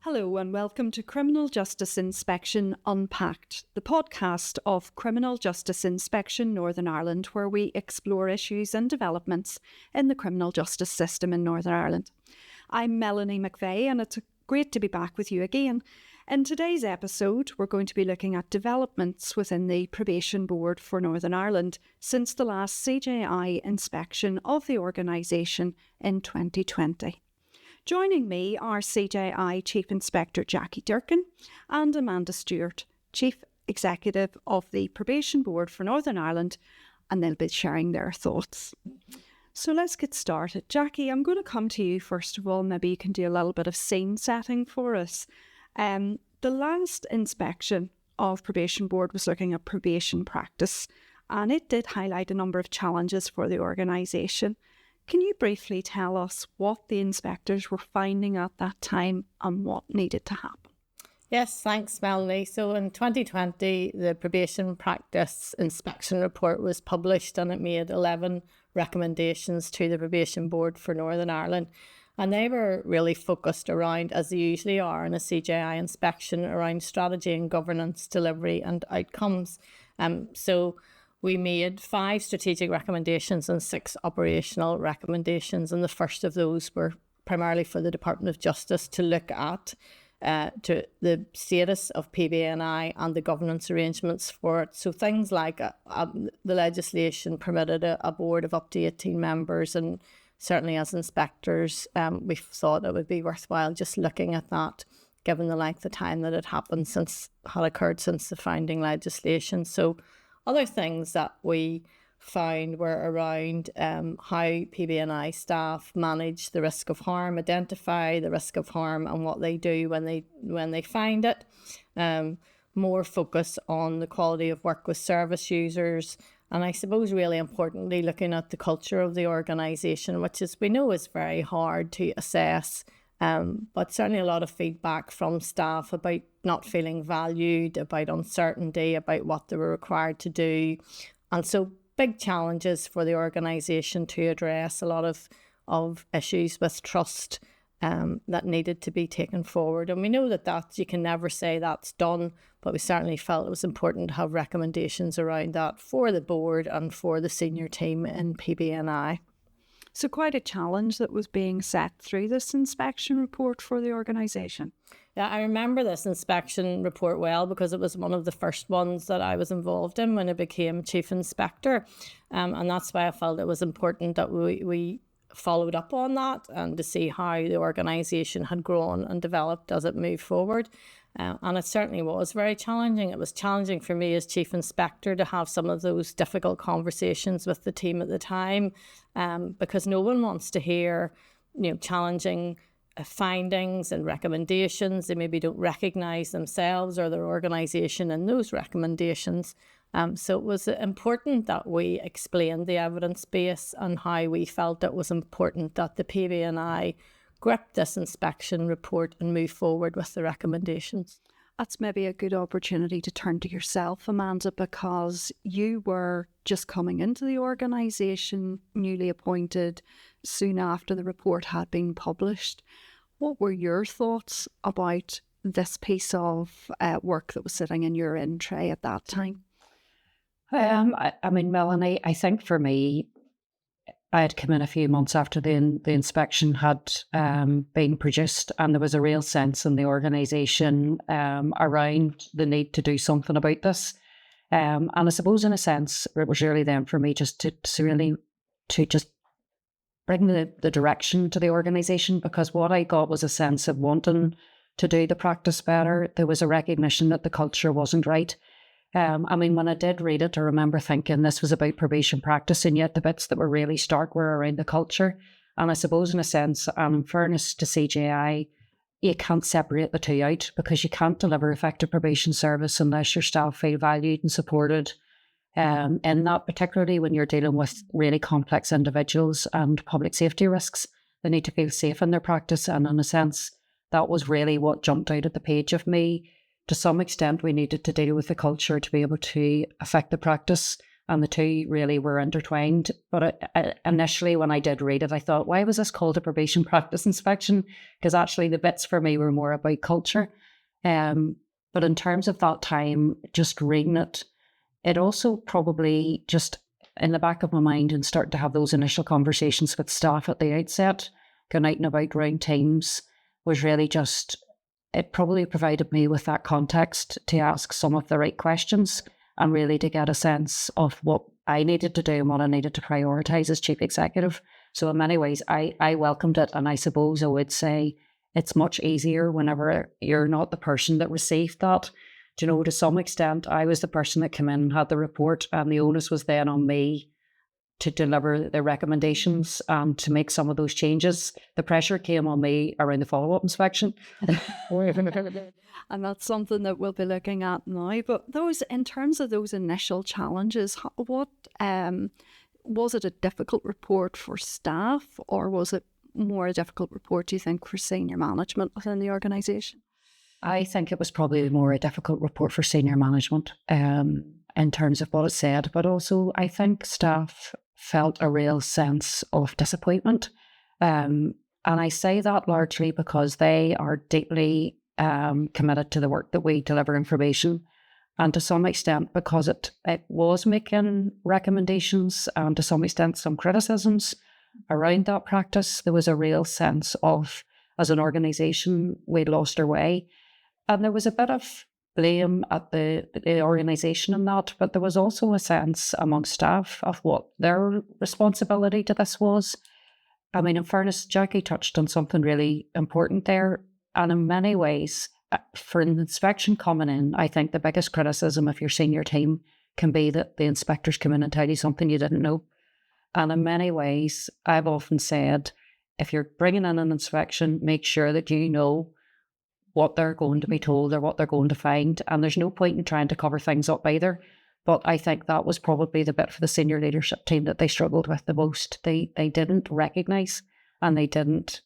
Hello and welcome to Criminal Justice Inspection Unpacked, the podcast of Criminal Justice Inspection Northern Ireland, where we explore issues and developments in the criminal justice system in Northern Ireland. I'm Meloney McVeigh and it's great to be back with you again. In today's episode, we're going to be looking at developments within the Probation Board for Northern Ireland since the last CJI inspection of the organisation in 2020. Joining me are CJI Chief Inspector Jaqui Durkin and Amanda Stewart, Chief Executive of the Probation Board for Northern Ireland, and they'll be sharing their thoughts. So let's get started. Jaqui, I'm going to come to you first of all. Maybe you can do a little bit of scene setting for us. The last inspection of Probation Board was looking at probation practice, and it did highlight a number of challenges for the organisation. Can you briefly tell us what the inspectors were finding at that time and what needed to happen? Yes, thanks, Melanie. So in 2020, the Probation Practice Inspection Report was published and it made 11 recommendations to the Probation Board for Northern Ireland. And they were really focused around, as they usually are in a CJI inspection, around strategy and governance, delivery and outcomes. So we made 5 strategic recommendations and 6 operational recommendations. And the first of those were primarily for the Department of Justice to look at to the status of PBNI and the governance arrangements for it. So things like the legislation permitted a board of up to 18 members, and certainly as inspectors, we thought it would be worthwhile just looking at that, given the length of time that had occurred since the founding legislation. So other things that we found were around how PBNI staff manage the risk of harm, identify the risk of harm and what they do when they find it. More focus on the quality of work with service users. And I suppose really importantly, looking at the culture of the organisation, which we know is very hard to assess. But certainly a lot of feedback from staff about not feeling valued, about uncertainty, about what they were required to do. And so big challenges for the organisation to address, a lot of issues with trust that needed to be taken forward. And we know that you can never say that's done, but we certainly felt it was important to have recommendations around that for the board and for the senior team in PBNI. So quite a challenge that was being set through this inspection report for the organisation. Yeah, I remember this inspection report well because it was one of the first ones that I was involved in when I became Chief Inspector. And that's why I felt it was important that we followed up on that and to see how the organisation had grown and developed as it moved forward. And it certainly was very challenging. It was challenging for me as Chief Inspector to have some of those difficult conversations with the team at the time, because no one wants to hear, challenging findings and recommendations. They maybe don't recognise themselves or their organisation in those recommendations. So it was important that we explained the evidence base and how we felt it was important that the PBNI grip this inspection report and move forward with the recommendations. That's maybe a good opportunity to turn to yourself, Amanda, because you were just coming into the organisation, newly appointed, soon after the report had been published. What were your thoughts about this piece of work that was sitting in your in tray at that time? Melanie, I think for me, I had come in a few months after the inspection had been produced, and there was a real sense in the organisation around the need to do something about this. And I suppose in a sense, it was really then for me just to just bring the direction to the organisation, because what I got was a sense of wanting to do the practice better. There was a recognition that the culture wasn't right. When I did read it, I remember thinking this was about probation practice, and yet the bits that were really stark were around the culture. And I suppose in a sense, and in fairness to CJI, you can't separate the two out, because you can't deliver effective probation service unless your staff feel valued and supported. And not particularly when you're dealing with really complex individuals and public safety risks. They need to feel safe in their practice. And in a sense, that was really what jumped out at the page of me. To some extent, we needed to deal with the culture to be able to affect the practice. and the two really were intertwined. But initially, when I did read it, I thought, why was this called a probation practice inspection? Because actually the bits for me were more about culture. But in terms of that time, just reading it, it also probably just in the back of my mind and start to have those initial conversations with staff at the outset, going out and about round teams, was really just, it probably provided me with that context to ask some of the right questions and really to get a sense of what I needed to do and what I needed to prioritise as chief executive. So in many ways, I welcomed it, and I suppose I would say it's much easier whenever you're not the person that received that. Do you know, to some extent, I was the person that came in and had the report, and the onus was then on me to deliver the recommendations and to make some of those changes. The pressure came on me around the follow-up inspection. And that's something that we'll be looking at now. But those, in terms of those initial challenges, what was it a difficult report for staff, or was it more a difficult report, do you think, for senior management within the organisation? I think it was probably more a difficult report for senior management in terms of what it said, but also I think staff felt a real sense of disappointment. And I say that largely because they are deeply committed to the work that we deliver in probation, and to some extent because it was making recommendations and to some extent some criticisms around that practice. There was a real sense of, as an organisation, we'd lost our way. And there was a bit of blame at the organisation in that, but there was also a sense among staff of what their responsibility to this was. I mean, in fairness, Jaqui touched on something really important there. And in many ways, for an inspection coming in, I think the biggest criticism of your senior team can be that the inspectors come in and tell you something you didn't know. And in many ways, I've often said, if you're bringing in an inspection, make sure that you know what they're going to be told or what they're going to find. And there's no point in trying to cover things up either. But I think that was probably the bit for the senior leadership team that they struggled with the most. They didn't recognise and they didn't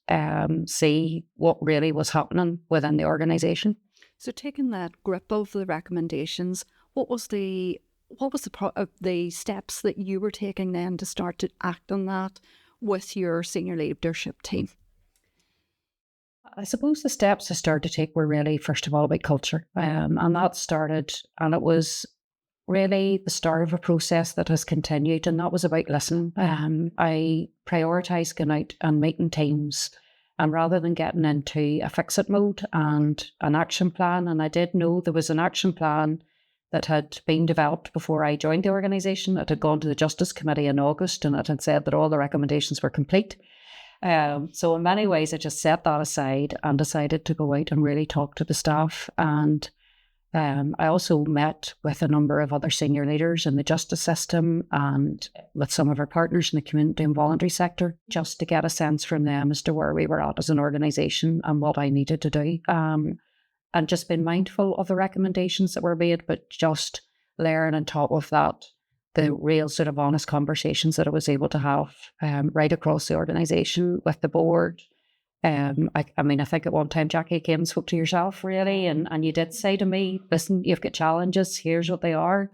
see what really was happening within the organisation. So taking that grip of the recommendations, what was the steps that you were taking then to start to act on that with your senior leadership team? I suppose the steps I started to take were really, first of all, about culture. And that started, and it was really the start of a process that has continued, and that was about listening. I prioritised going out and meeting teams, and rather than getting into a fix-it mode and an action plan, and I did know there was an action plan that had been developed before I joined the organisation. It had gone to the Justice Committee in August, and it had said that all the recommendations were complete. So in many ways, I just set that aside and decided to go out and really talk to the staff. And I also met with a number of other senior leaders in the justice system and with some of our partners in the community and voluntary sector, just to get a sense from them as to where we were at as an organisation and what I needed to do. And just been mindful of the recommendations that were made, but just layering on top of that the real sort of honest conversations that I was able to have right across the organisation with the board. I mean, I think at one time Jaqui came and spoke to yourself really, and you did say to me, listen, you've got challenges, here's what they are,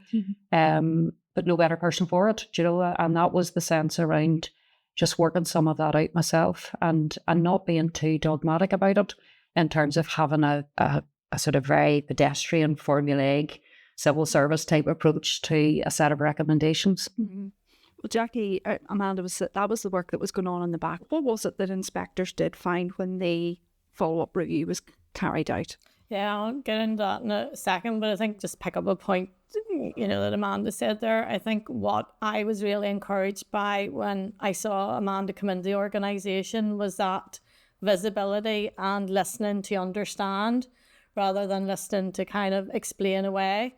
but no better person for it, you know, and that was the sense around just working some of that out myself and not being too dogmatic about it in terms of having a sort of very pedestrian formulaic civil service type approach to a set of recommendations. Mm-hmm. Well, Jaqui, Amanda, that was the work that was going on in the back. What was it that inspectors did find when the follow-up review was carried out? Yeah, I'll get into that in a second, but I think just pick up a point, you know, that Amanda said there. I think what I was really encouraged by when I saw Amanda come into the organisation was that visibility and listening to understand rather than listening to kind of explain away.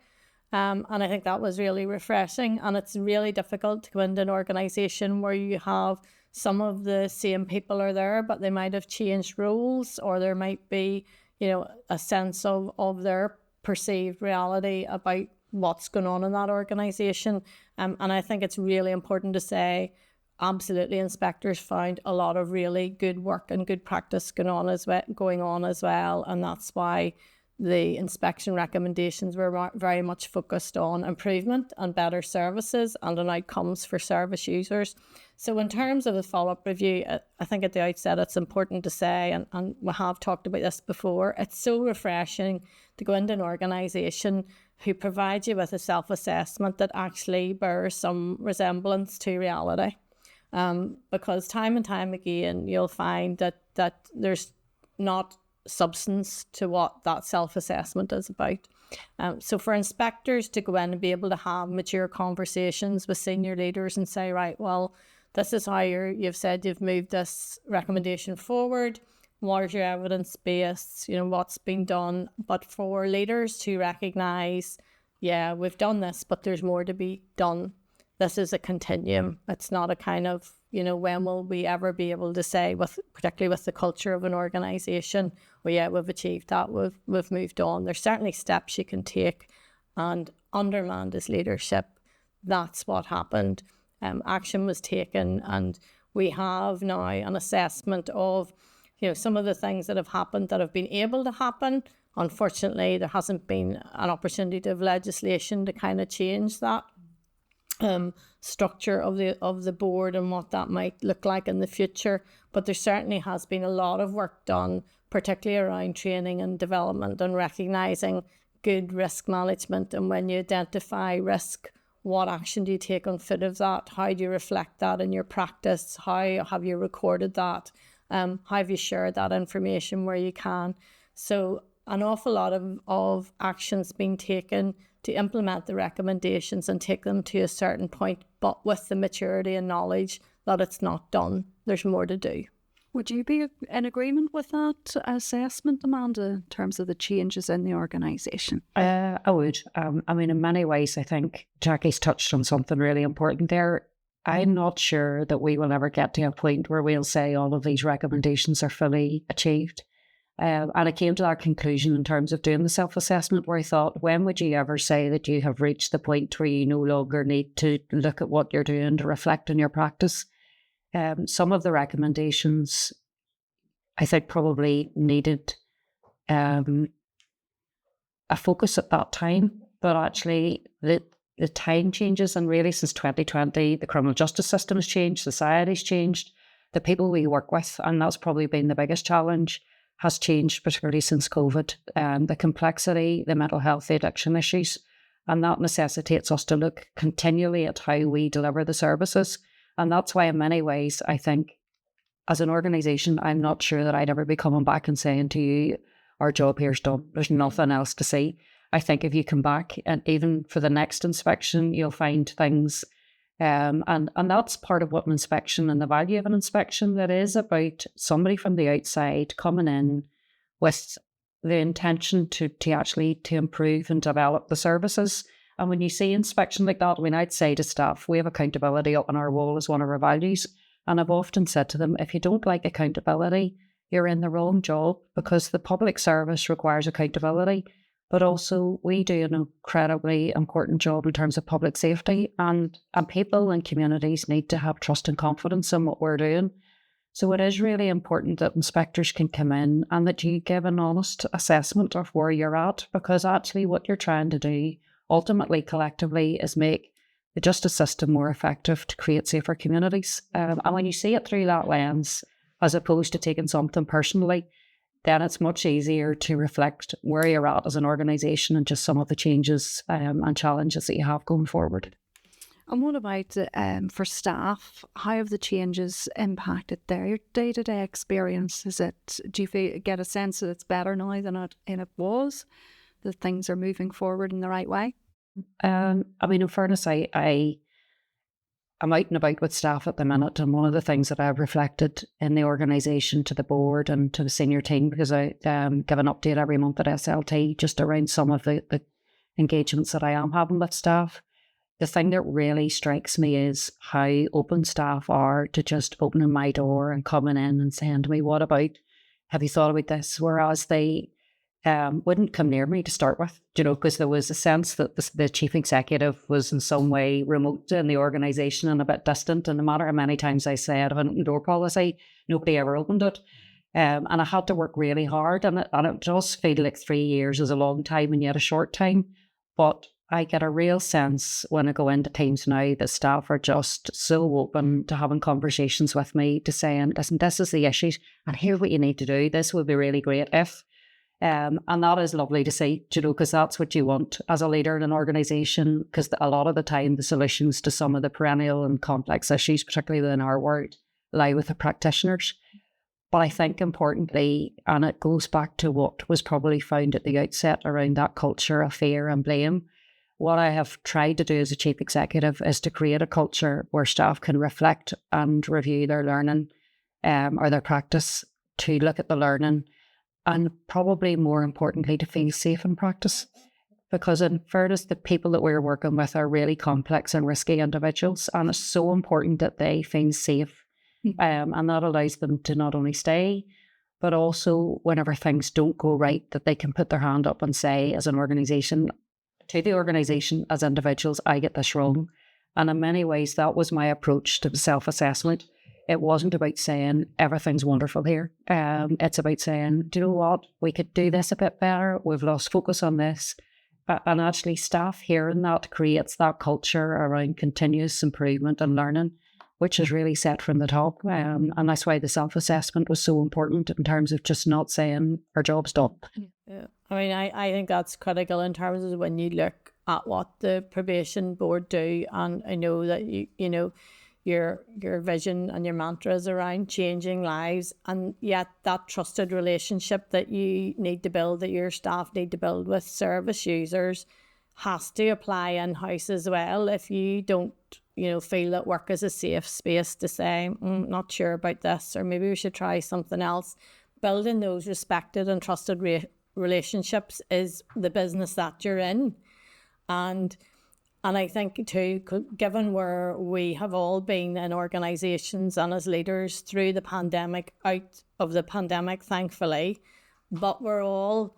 And I think that was really refreshing. And it's really difficult to go into an organisation where you have some of the same people are there, but they might have changed roles, or there might be, you know, a sense of their perceived reality about what's going on in that organisation. And I think it's really important to say, absolutely, inspectors found a lot of really good work and good practice going on as well. And that's why the inspection recommendations were very much focused on improvement and better services and on outcomes for service users. So in terms of the follow-up review, I think at the outset it's important to say, and we have talked about this before, it's so refreshing to go into an organisation who provides you with a self-assessment that actually bears some resemblance to reality. Because time and time again, you'll find that there's not substance to what that self-assessment is about. So for inspectors to go in and be able to have mature conversations with senior leaders and say, right, well, this is how you've said you've moved this recommendation forward. What is your evidence base? What's been done? But for leaders to recognise, yeah, we've done this, but there's more to be done. This is a continuum. It's not a kind of, when will we ever be able to say, particularly with the culture of an organisation, well, yeah, we've achieved that, we've moved on. There's certainly steps you can take, and under Amanda's leadership, that's what happened. Action was taken, and we have now an assessment of, some of the things that have happened that have been able to happen. Unfortunately, there hasn't been an opportunity to have legislation to kind of change that structure of the board and what that might look like in the future. But there certainly has been a lot of work done, particularly around training and development and recognising good risk management. And when you identify risk, what action do you take on foot of that? How do you reflect that in your practice? How have you recorded that? How have you shared that information where you can? So an awful lot of actions being taken to implement the recommendations and take them to a certain point, but with the maturity and knowledge that it's not done. There's more to do. Would you be in agreement with that assessment, Amanda, in terms of the changes in the organisation? I would. In many ways, I think Jackie's touched on something really important there. I'm not sure that we will ever get to a point where we'll say all of these recommendations are fully achieved. And I came to that conclusion in terms of doing the self-assessment, where I thought, when would you ever say that you have reached the point where you no longer need to look at what you're doing to reflect on your practice? Some of the recommendations, I think, probably needed a focus at that time, but actually the time changes, and really since 2020, the criminal justice system has changed, society's changed, the people we work with, and that's probably been the biggest challenge, has changed, particularly since COVID. The complexity, the mental health, the addiction issues, and that necessitates us to look continually at how we deliver the services. And that's why in many ways, I think, as an organisation, I'm not sure that I'd ever be coming back and saying to you, our job here's done, there's nothing else to see. I think if you come back, and even for the next inspection, you'll find things, and that's part of what an inspection and the value of an inspection, that is about somebody from the outside coming in with the intention to actually to improve and develop the services. And when you see inspection like that, I'd say to staff, we have accountability up on our wall as one of our values. And I've often said to them, if you don't like accountability, you're in the wrong job, because the public service requires accountability. But also we do an incredibly important job in terms of public safety, and people and communities need to have trust and confidence in what we're doing. So it is really important that inspectors can come in and that you give an honest assessment of where you're at, because actually what you're trying to do ultimately collectively is make the justice system more effective to create safer communities. And when you see it through that lens, as opposed to taking something personally, then it's much easier to reflect where you're at as an organisation and just some of the changes and challenges that you have going forward. And what about for staff? How have the changes impacted their day-to-day experience? Do you get a sense that it's better now than it was? That things are moving forward in the right way? In fairness, I'm out and about with staff at the minute, and one of the things that I've reflected in the organisation to the board and to the senior team, because I give an update every month at SLT just around some of the engagements that I am having with staff. The thing that really strikes me is how open staff are to just opening my door and coming in and saying to me, have you thought about this? Whereas they wouldn't come near me to start with, because there was a sense that the chief executive was in some way remote in the organisation and a bit distant. And no matter how many times I said an open door policy, nobody ever opened it. And I had to work really hard, and it does feel like 3 years is a long time and yet a short time. But I get a real sense when I go into teams now that staff are just so open to having conversations with me, to saying, listen, this is the issues and here's what you need to do. This would be really great if. And that is lovely to see, because that's what you want as a leader in an organisation, because a lot of the time the solutions to some of the perennial and complex issues, particularly within our world, lie with the practitioners. But I think importantly, and it goes back to what was probably found at the outset around that culture of fear and blame, what I have tried to do as a chief executive is to create a culture where staff can reflect and review their learning or their practice, to look at the learning, and probably more importantly, to feel safe in practice. Because in fairness, the people that we're working with are really complex and risky individuals, and it's so important that they feel safe. And that allows them to not only stay, but also whenever things don't go right, that they can put their hand up and say, as an organisation, to the organisation, as individuals, I get this wrong. And in many ways, that was my approach to self-assessment. It wasn't about saying everything's wonderful here. It's about saying, do you know what? We could do this a bit better. We've lost focus on this. And actually, staff hearing that creates that culture around continuous improvement and learning, which is really set from the top. And that's why the self-assessment was so important, in terms of just not saying our job's done. Yeah. I mean, I think that's critical in terms of when you look at what the probation board do. And I know that, you know, your vision and your mantra is around changing lives, and yet that trusted relationship that you need to build, that your staff need to build with service users, has to apply in-house as well. If you don't, feel that work is a safe space to say, not sure about this, or maybe we should try something else, building those respected and trusted relationships is the business that you're in. And I think too, given where we have all been in organisations and as leaders through the pandemic, out of the pandemic, thankfully, but we're all,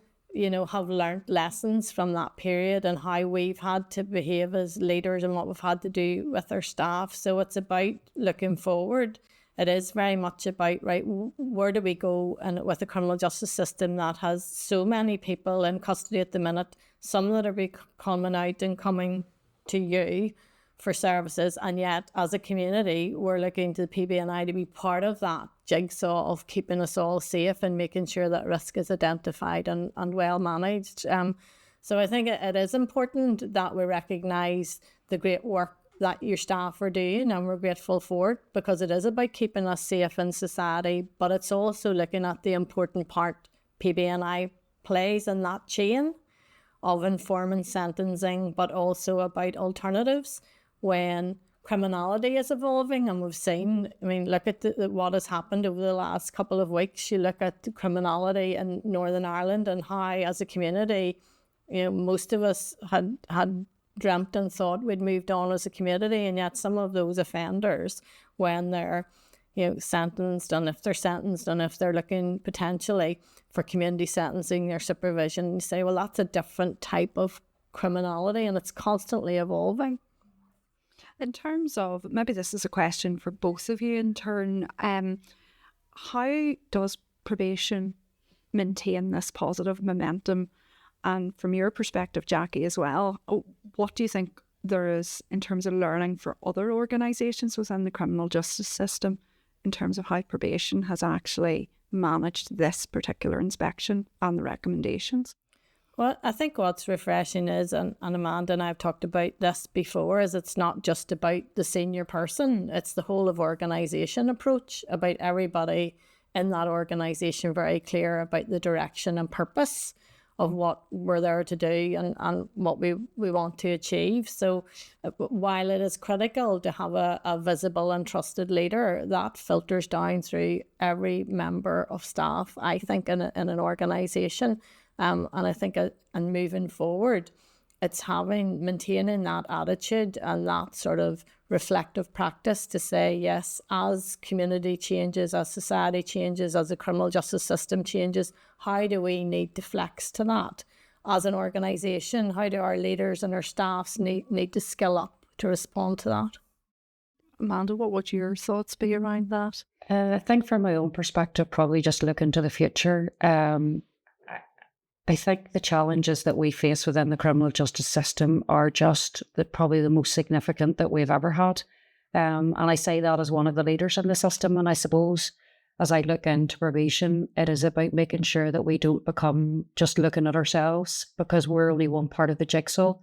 have learnt lessons from that period and how we've had to behave as leaders and what we've had to do with our staff. So it's about looking forward. It is very much about, right, where do we go, and with the criminal justice system that has so many people in custody at the minute, some that are coming out and coming to you for services, and yet as a community we're looking to the PBNI to be part of that jigsaw of keeping us all safe and making sure that risk is identified and well managed. So I think it is important that we recognise the great work that your staff are doing, and we're grateful for it, because it is about keeping us safe in society, but it's also looking at the important part PBNI plays in that chain of informing sentencing, but also about alternatives when criminality is evolving. And we've seen, look at what has happened over the last couple of weeks. You look at criminality in Northern Ireland and how, as a community, most of us had dreamt and thought we'd moved on as a community, and yet some of those offenders, when they're sentenced, and if they're looking potentially for community sentencing or supervision, you say, well, that's a different type of criminality, and it's constantly evolving. In terms of, maybe this is a question for both of you in turn, how does probation maintain this positive momentum? And from your perspective, Jaqui, as well, what do you think there is in terms of learning for other organisations within the criminal justice system, in terms of how probation has actually managed this particular inspection and the recommendations? Well, I think what's refreshing is, and Amanda and I have talked about this before, is it's not just about the senior person, it's the whole of organisation approach, about everybody in that organisation very clear about the direction and purpose of what we're there to do and what we want to achieve. So while it is critical to have a visible and trusted leader, that filters down through every member of staff, I think, in an organisation. And I think and moving forward, it's maintaining that attitude and that sort of reflective practice to say, yes, as community changes, as society changes, as the criminal justice system changes, how do we need to flex to that? As an organisation, how do our leaders and our staffs need to skill up to respond to that? Amanda, what would your thoughts be around that? I think from my own perspective, probably just looking to the future. I think the challenges that we face within the criminal justice system are just probably the most significant that we've ever had. And I say that as one of the leaders in the system. And I suppose as I look into probation, it is about making sure that we don't become just looking at ourselves, because we're only one part of the jigsaw.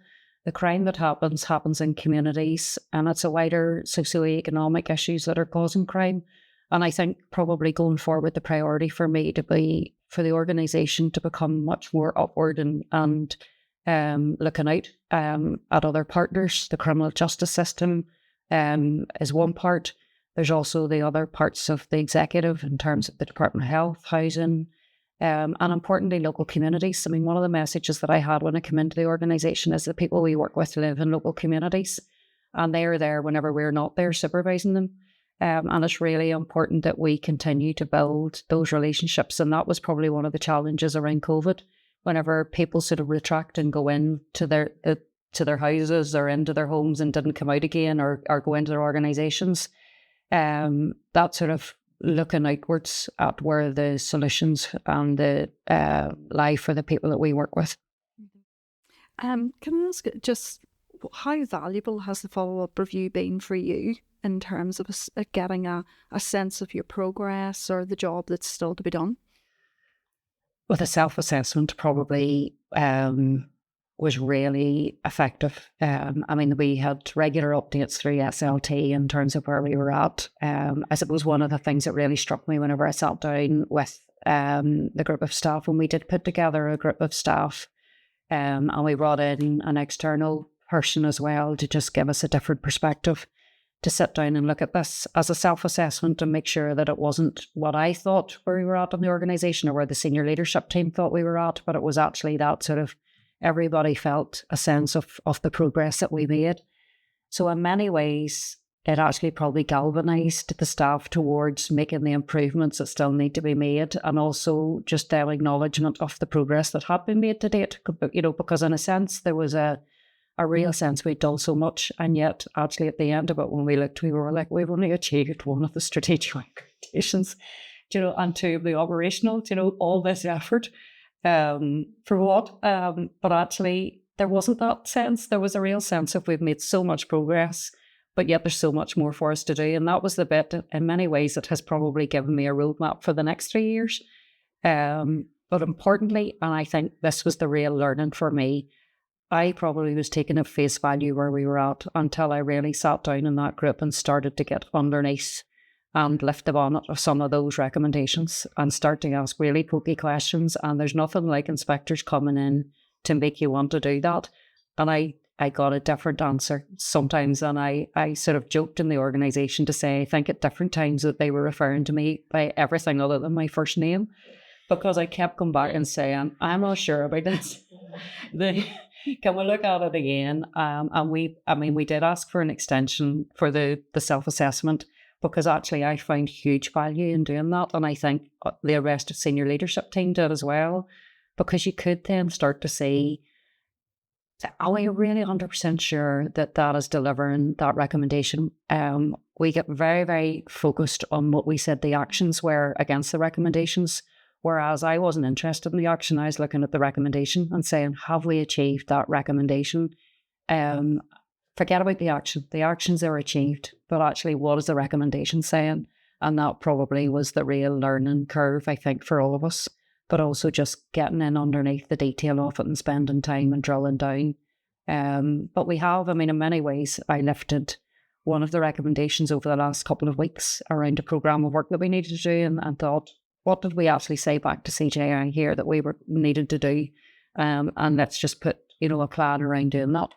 The crime that happens in communities, and it's a wider socioeconomic issues that are causing crime. And I think probably going forward, the priority for me to be for the organisation to become much more upward and looking out at other partners. The criminal justice system is one part. There's also the other parts of the executive in terms of the Department of Health, housing, and importantly, local communities. I mean, one of the messages that I had when I came into the organisation is the people we work with live in local communities, and they are there whenever we're not there supervising them. And it's really important that we continue to build those relationships. And that was probably one of the challenges around COVID, whenever people sort of retract and go into their houses or into their homes and didn't come out again or go into their organisations. That sort of looking outwards at where the solutions and the lie for the people that we work with. Can I ask just how valuable has the follow-up review been for you in terms of getting a sense of your progress or the job that's still to be done? Well, the self-assessment probably was really effective. I mean, we had regular updates through SLT in terms of where we were at. I suppose one of the things that really struck me whenever I sat down with the group of staff, when we did put together a group of staff, and we brought in an external person as well to just give us a different perspective, to sit down and look at this as a self-assessment and make sure that it wasn't what I thought where we were at in the organisation or where the senior leadership team thought we were at, but it was actually that sort of everybody felt a sense of the progress that we made. So in many ways, it actually probably galvanised the staff towards making the improvements that still need to be made, and also just their acknowledgement of the progress that had been made to date. You know, because in a sense, there was a real sense we'd done so much, and yet actually at the end of it, when we looked, we were like, we've only achieved one of the strategic recommendations, you know, and two of the operational, you know, all this effort for what? But actually there wasn't that sense. There was a real sense of we've made so much progress, but yet there's so much more for us to do. And that was the bit, in many ways, that has probably given me a roadmap for the next 3 years. But importantly, and I think this was the real learning for me, I probably was taking at face value where we were at until I really sat down in that group and started to get underneath and lift the bonnet of some of those recommendations and start to ask really pokey questions. And there's nothing like inspectors coming in to make you want to do that. And I got a different answer sometimes. And I sort of joked in the organisation to say, I think at different times that they were referring to me by everything other than my first name, because I kept coming back and saying, I'm not sure about this. Can we look at it again? And we did ask for an extension for the self-assessment, because actually I found huge value in doing that. And I think the rest of senior leadership team did as well, because you could then start to see, are we really 100% sure that that is delivering that recommendation? We get very, very focused on what we said the actions were against the recommendations. Whereas I wasn't interested in the action, I was looking at the recommendation and saying, have we achieved that recommendation? Forget about the action. The actions are achieved, but actually what is the recommendation saying? And that probably was the real learning curve, I think, for all of us, but also just getting in underneath the detail of it and spending time and drilling down. But we have, I mean, in many ways, I lifted one of the recommendations over the last couple of weeks around a programme of work that we needed to do and thought, what did we actually say back to CJI here that we needed to do? And let's just put, a plan around doing that.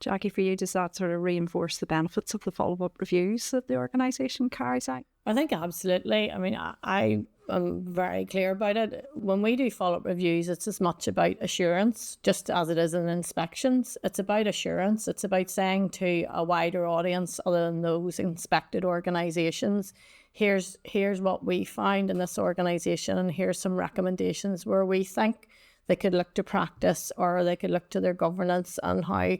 Jaqui, for you, does that sort of reinforce the benefits of the follow-up reviews that the organisation carries out? I think absolutely. I mean, I am very clear about it. When we do follow-up reviews, it's as much about assurance, just as it is in inspections. It's about assurance. It's about saying to a wider audience other than those inspected organisations, here's what we found in this organisation, and here's some recommendations where we think they could look to practice or they could look to their governance and how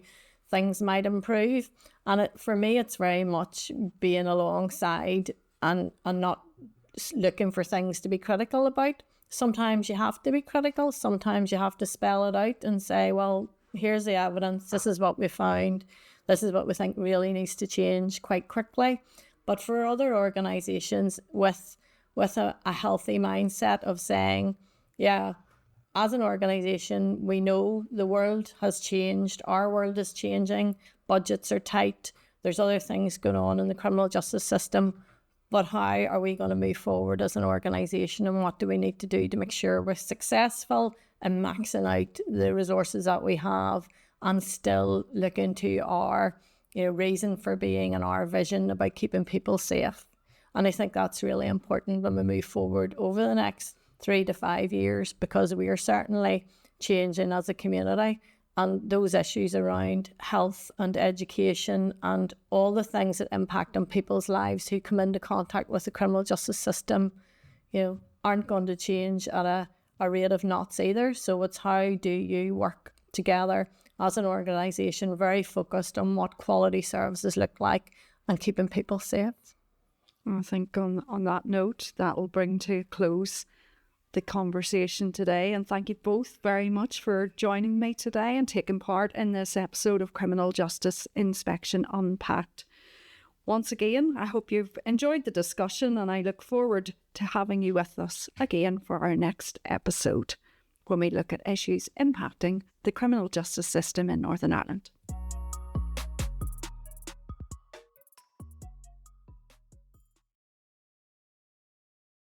things might improve. And for me, it's very much being alongside and not looking for things to be critical about. Sometimes you have to be critical. Sometimes you have to spell it out and say, well, here's the evidence. This is what we found. This is what we think really needs to change quite quickly. But for other organisations with a healthy mindset of saying, yeah, as an organisation, we know the world has changed. Our world is changing. Budgets are tight. There's other things going on in the criminal justice system. But how are we going to move forward as an organisation, and what do we need to do to make sure we're successful and maxing out the resources that we have and still look into our reason for being and our vision about keeping people safe. And I think that's really important when we move forward over the next 3 to 5 years, because we are certainly changing as a community, and those issues around health and education and all the things that impact on people's lives who come into contact with the criminal justice system, aren't going to change at a rate of knots either. So it's how do you work together as an organisation, very focused on what quality services look like and keeping people safe. I think on that note, that will bring to a close the conversation today, and thank you both very much for joining me today and taking part in this episode of Criminal Justice Inspection Unpacked. Once again, I hope you've enjoyed the discussion, and I look forward to having you with us again for our next episode, when we look at issues impacting the criminal justice system in Northern Ireland.